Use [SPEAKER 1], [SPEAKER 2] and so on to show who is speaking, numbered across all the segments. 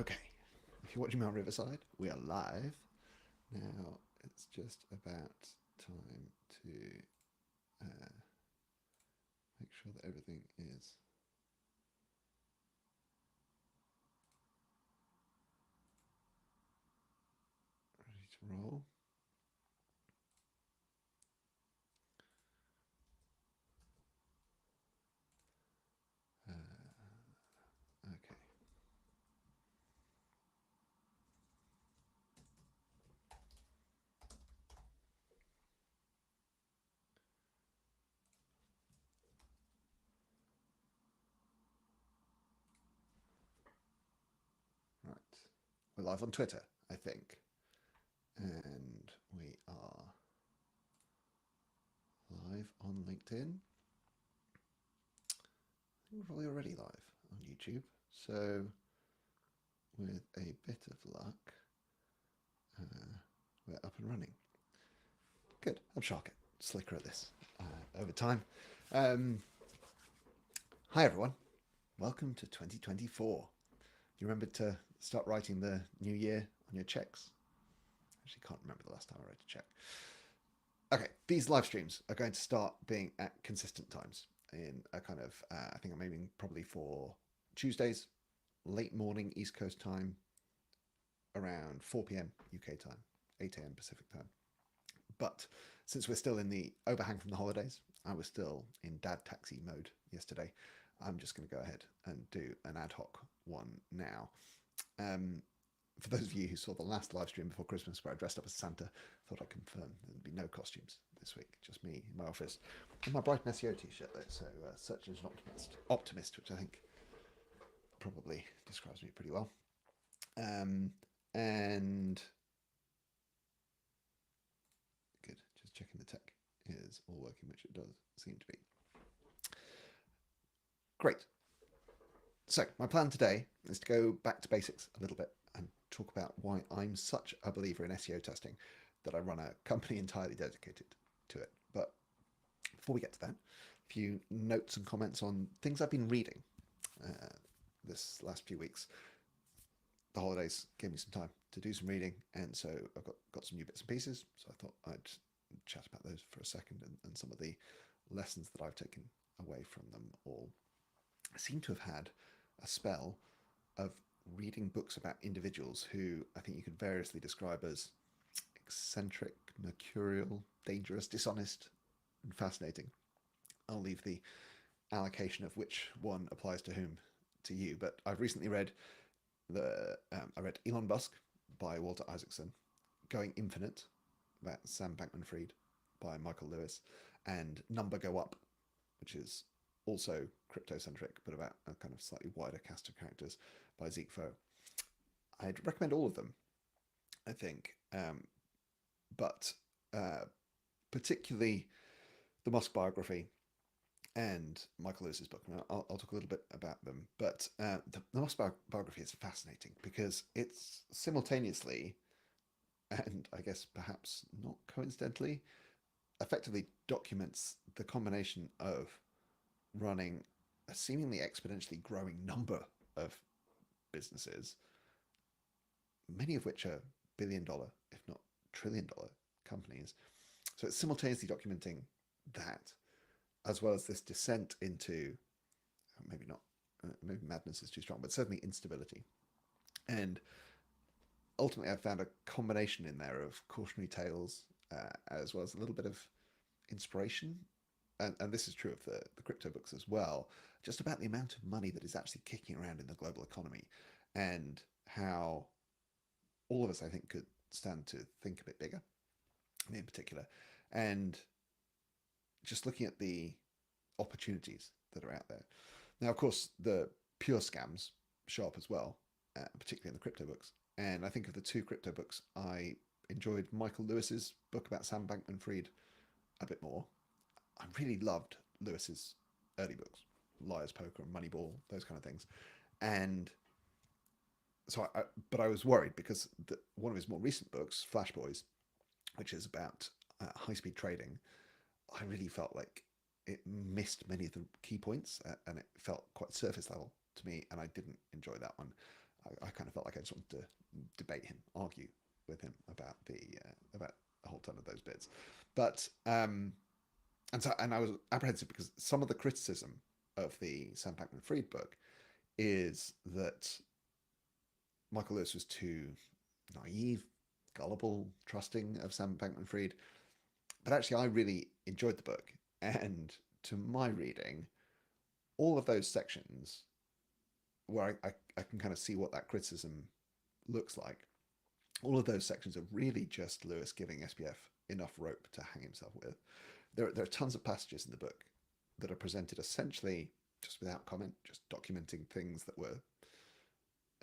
[SPEAKER 1] Okay, if you're watching me on Riverside, we are live. Now it's just about time to make sure that everything is ready to roll. Okay. Right. We're live on Twitter, I think. And we are live on LinkedIn. I think we're probably already live on YouTube. So, with a bit of luck, we're up and running. Good. I'm sure I'll get slicker at this over time. Hi, everyone. Welcome to 2024. You remembered to start writing the new year on your checks? Actually, can't remember the last time I wrote a check. Okay, these live streams are going to start being at consistent times in a kind of, I think I'm aiming probably for Tuesdays, late morning East Coast time, around 4 p.m. UK time, 8 a.m. Pacific time. But since we're still in the overhang from the holidays, I was still in dad taxi mode yesterday. I'm just going to go ahead and do an ad hoc one now. For those of you who saw the last live stream before Christmas where I dressed up as Santa, I thought I'd confirm there'd be no costumes this week, just me in my office. And my Brighton SEO t-shirt though, so Search as an optimist, which I think probably describes me pretty well. And good, just checking the tech is all working, which it does seem to be. Great. So my plan today is to go back to basics a little bit and talk about why I'm such a believer in SEO testing that I run a company entirely dedicated to it. But before we get to that, a few notes and comments on things I've been reading this last few weeks. The holidays gave me some time to do some reading, and so I've got some new bits and pieces. So I thought I'd chat about those for a second and some of the lessons that I've taken away from them all. I seem to have had a spell of reading books about individuals who I think you could variously describe as eccentric, mercurial, dangerous, dishonest, and fascinating. I'll leave the allocation of which one applies to whom to you, but I've recently read I read Elon Musk by Walter Isaacson, Going Infinite about Sam Bankman-Fried by Michael Lewis, and Number Go Up, which is also crypto-centric, but about a kind of slightly wider cast of characters by Zeke Foe. I'd recommend all of them, I think, but particularly the Musk biography and Michael Lewis's book. I'll talk a little bit about them, but the Musk biography is fascinating because it's simultaneously, and I guess perhaps not coincidentally, effectively documents the combination of running a seemingly exponentially growing number of businesses, many of which are billion-dollar, if not trillion-dollar companies. So it's simultaneously documenting that, as well as this descent into maybe not, maybe madness is too strong, but certainly instability. And ultimately, I found a combination in there of cautionary tales, as well as a little bit of inspiration. And this is true of the crypto books as well, just about the amount of money that is actually kicking around in the global economy and how all of us, I think, could stand to think a bit bigger, in particular. And just looking at the opportunities that are out there. Now, of course, the pure scams show up as well, particularly in the crypto books. And I think of the two crypto books, I enjoyed Michael Lewis's book about Sam Bankman-Fried a bit more. I really loved Lewis's early books, Liar's Poker and Moneyball, those kind of things. And so, but I was worried because one of his more recent books, Flash Boys, which is about high-speed trading, I really felt like it missed many of the key points and it felt quite surface level to me, and I didn't enjoy that one. I kind of felt like I just wanted to debate him, argue with him about a whole ton of those bits. But and I was apprehensive because some of the criticism of the Sam Bankman-Fried book is that Michael Lewis was too naive, gullible, trusting of Sam Bankman-Fried. But actually, I really enjoyed the book, and to my reading, all of those sections where I can kind of see what that criticism looks like, all of those sections are really just Lewis giving SPF enough rope to hang himself with. There are tons of passages in the book that are presented essentially just without comment, just documenting things that were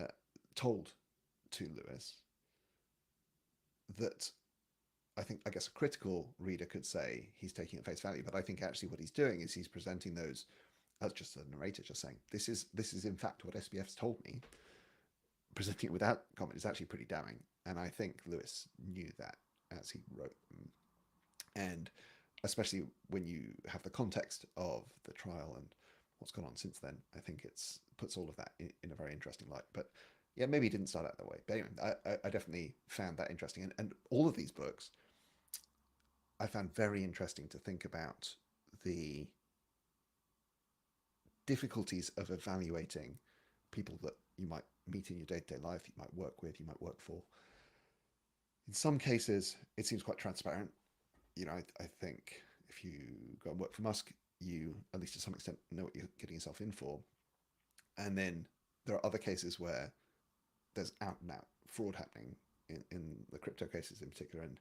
[SPEAKER 1] uh, told to Lewis that I guess a critical reader could say he's taking at face value, but I think actually what he's doing is he's presenting those as just a narrator, just saying this is in fact what SPF's told me. Presenting it without comment is actually pretty damning, and I think Lewis knew that as he wrote them, and especially when you have the context of the trial and what's gone on since then, I think it's puts all of that in a very interesting light. But yeah, maybe it didn't start out that way. But anyway, I definitely found that interesting, and all of these books I found very interesting to think about the difficulties of evaluating people that you might meet in your day-to-day life, you might work with, you might work for. In some cases, it seems quite transparent. I think if you go and work for Musk, you, at least to some extent, know what you're getting yourself in for. And then there are other cases where there's out and out fraud happening in the crypto cases in particular. And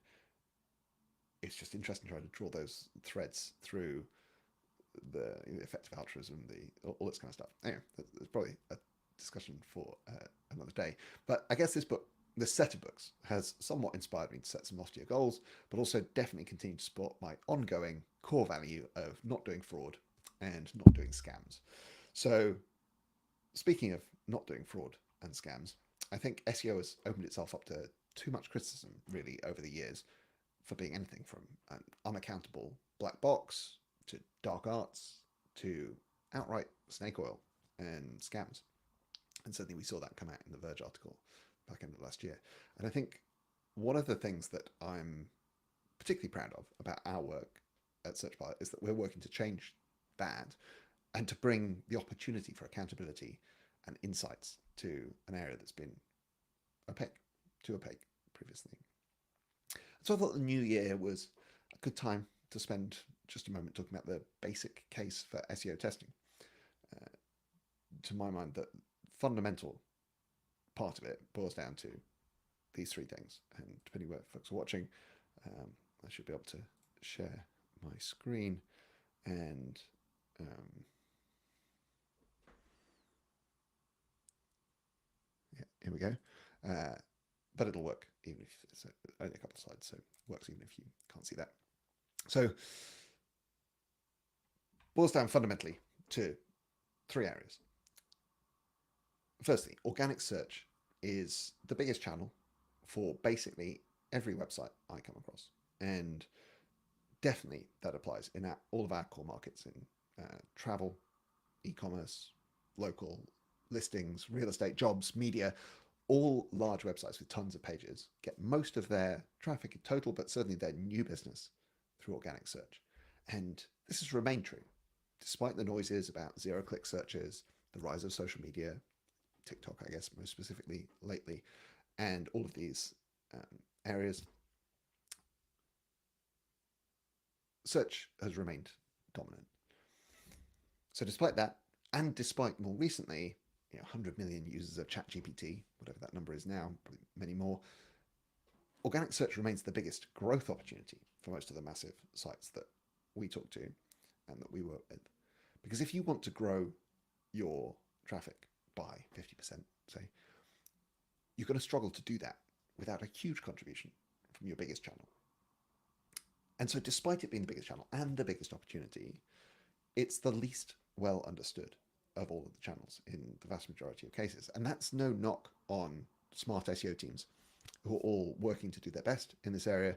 [SPEAKER 1] it's just interesting trying to draw those threads through the effective altruism, all this kind of stuff. Anyway, there's probably a discussion for another day. But I guess this set of books has somewhat inspired me to set some loftier goals, but also definitely continue to support my ongoing core value of not doing fraud and not doing scams. So, speaking of not doing fraud and scams, I think SEO has opened itself up to too much criticism, really, over the years for being anything from an unaccountable black box to dark arts to outright snake oil and scams. And certainly we saw that come out in the Verge article back end of last year. And I think one of the things that I'm particularly proud of about our work at SearchPilot is that we're working to change that and to bring the opportunity for accountability and insights to an area that's been too opaque previously. So I thought the new year was a good time to spend just a moment talking about the basic case for SEO testing. To my mind, the fundamental part of it boils down to these three things. And depending where folks are watching, I should be able to share my screen and yeah, here we go. But it'll work even if it's only a couple of slides, so it works even if you can't see that. So boils down fundamentally to three areas. Firstly, organic search is the biggest channel for basically every website I come across, and definitely that applies in all of our core markets in travel, e-commerce, local listings, real estate, jobs, media. All large websites with tons of pages get most of their traffic in total, but certainly their new business through organic search. And this has remained true, despite the noises about zero-click searches, the rise of social media, TikTok, I guess, most specifically lately, and all of these areas. Search has remained dominant. So despite that, and despite more recently, 100 million users of ChatGPT, whatever that number is now, probably many more, organic search remains the biggest growth opportunity for most of the massive sites that we talk to and that we work with. Because if you want to grow your traffic by 50%, say, you're going to struggle to do that without a huge contribution from your biggest channel. And so despite it being the biggest channel and the biggest opportunity, it's the least well understood of all of the channels in the vast majority of cases. And that's no knock on smart SEO teams who are all working to do their best in this area.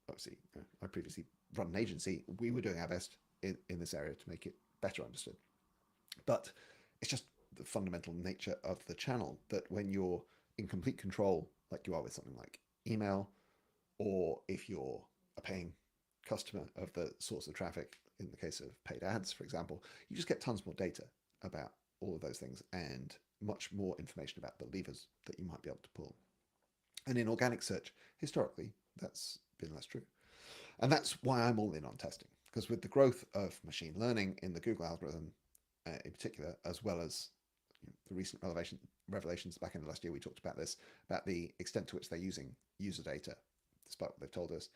[SPEAKER 1] Obviously, I previously run an agency. We were doing our best in this area to make it better understood. But it's just the fundamental nature of the channel, that when you're in complete control, like you are with something like email, or if you're a paying customer of the source of traffic, in the case of paid ads, for example, you just get tons more data about all of those things and much more information about the levers that you might be able to pull. And in organic search, historically, that's been less true. And that's why I'm all in on testing, because with the growth of machine learning in the Google algorithm in particular, as well as the recent revelations back in the last year, we talked about this, about the extent to which they're using user data, despite what they've told us.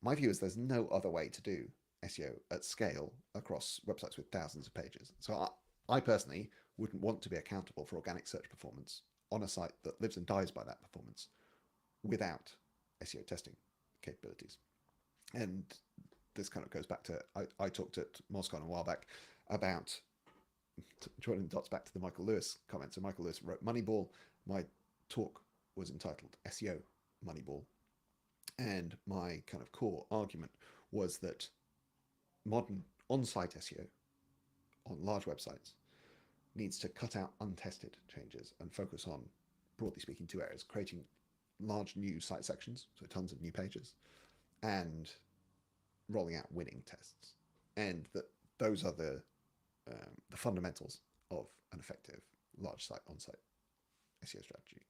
[SPEAKER 1] My view is there's no other way to do SEO at scale across websites with thousands of pages. So I personally wouldn't want to be accountable for organic search performance on a site that lives and dies by that performance without SEO testing capabilities. And this kind of goes back to, I talked at Moscon a while back about joining the dots back to the Michael Lewis comment. So Michael Lewis wrote Moneyball. My talk was entitled SEO Moneyball. And my kind of core argument was that modern on-site SEO on large websites needs to cut out untested changes and focus on, broadly speaking, two areas: creating large new site sections, so tons of new pages, and rolling out winning tests. And that those are the fundamentals of an effective large site on-site SEO strategy.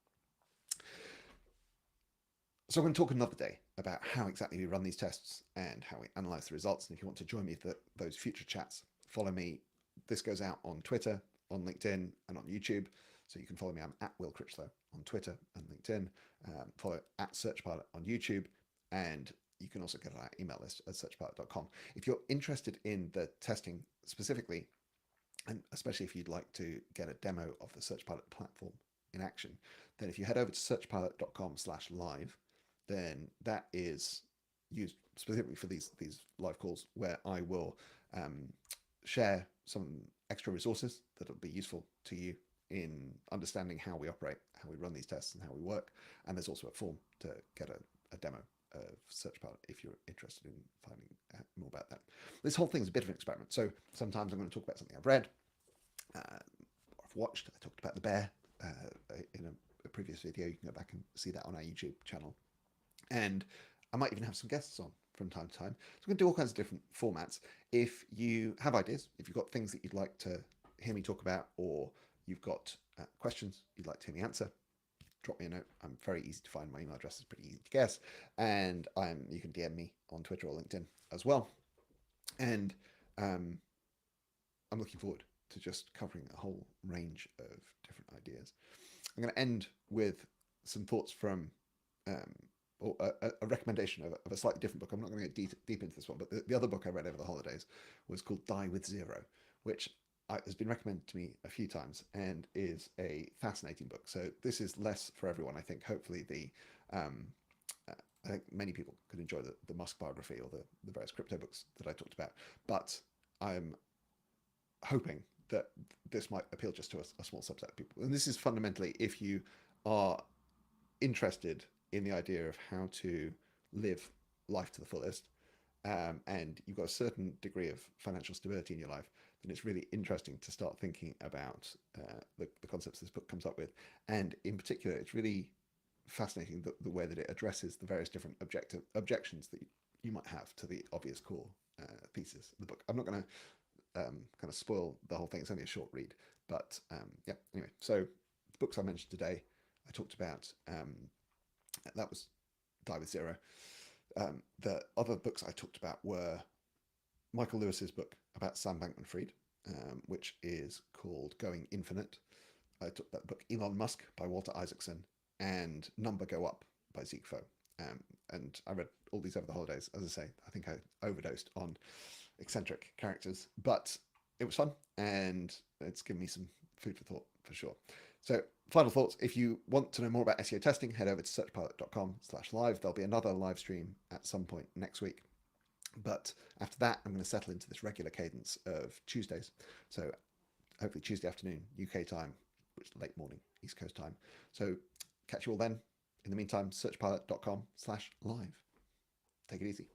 [SPEAKER 1] So I'm going to talk another day about how exactly we run these tests and how we analyze the results. And if you want to join me for those future chats, follow me. This goes out on Twitter, on LinkedIn, and on YouTube. So you can follow me. I'm at Will Critchlow on Twitter and LinkedIn. Follow at SearchPilot on YouTube. And you can also get on our email list at searchpilot.com. If you're interested in the testing specifically, and especially if you'd like to get a demo of the SearchPilot platform in action, then if you head over to searchpilot.com/live, then that is used specifically for these live calls, where I will share some extra resources that will be useful to you in understanding how we operate, how we run these tests, and how we work. And there's also a form to get a demo of SearchPilot if you're interested in finding out more about that. This whole thing is a bit of an experiment. So sometimes I'm going to talk about something I've read or I've watched. I talked about The Bear in a previous video. You can go back and see that on our YouTube channel. And I might even have some guests on from time to time. So we're going to do all kinds of different formats. If you have ideas, if you've got things that you'd like to hear me talk about, or you've got questions you'd like to hear me answer, drop me a note. I'm very easy to find. My email address is pretty easy to guess. And you can DM me on Twitter or LinkedIn as well. And I'm looking forward to just covering a whole range of different ideas. I'm going to end with some thoughts from or a recommendation of a slightly different book. I'm not going to get deep into this one, but the other book I read over the holidays was called Die with Zero, which has been recommended to me a few times and is a fascinating book. So this is less for everyone. I think hopefully I think many people could enjoy the Musk biography or the various crypto books that I talked about, but I'm hoping that this might appeal just to a small subset of people. And this is fundamentally if you are interested in the idea of how to live life to the fullest, and you've got a certain degree of financial stability in your life, then it's really interesting to start thinking about the concepts this book comes up with. And in particular, it's really fascinating the way that it addresses the various different objections that you might have to the obvious core thesis of the book. I'm not going to kind of spoil the whole thing. It's only a short read, but yeah, anyway. So the books I mentioned today, I talked about, that was Die with Zero. The other books I talked about were Michael Lewis's book about Sam Bankman-Fried, which is called Going Infinite. I took that book, Elon Musk by Walter Isaacson, and Number Go Up by Zeke Foe. And I read all these over the holidays. As I say, I think I overdosed on eccentric characters, but it was fun, and it's given me some food for thought for sure. So final thoughts, if you want to know more about SEO testing, head over to searchpilot.com/live. There'll be another live stream at some point next week. But after that, I'm going to settle into this regular cadence of Tuesdays. So hopefully Tuesday afternoon, UK time, which is late morning, East Coast time. So catch you all then. In the meantime, searchpilot.com/live. Take it easy.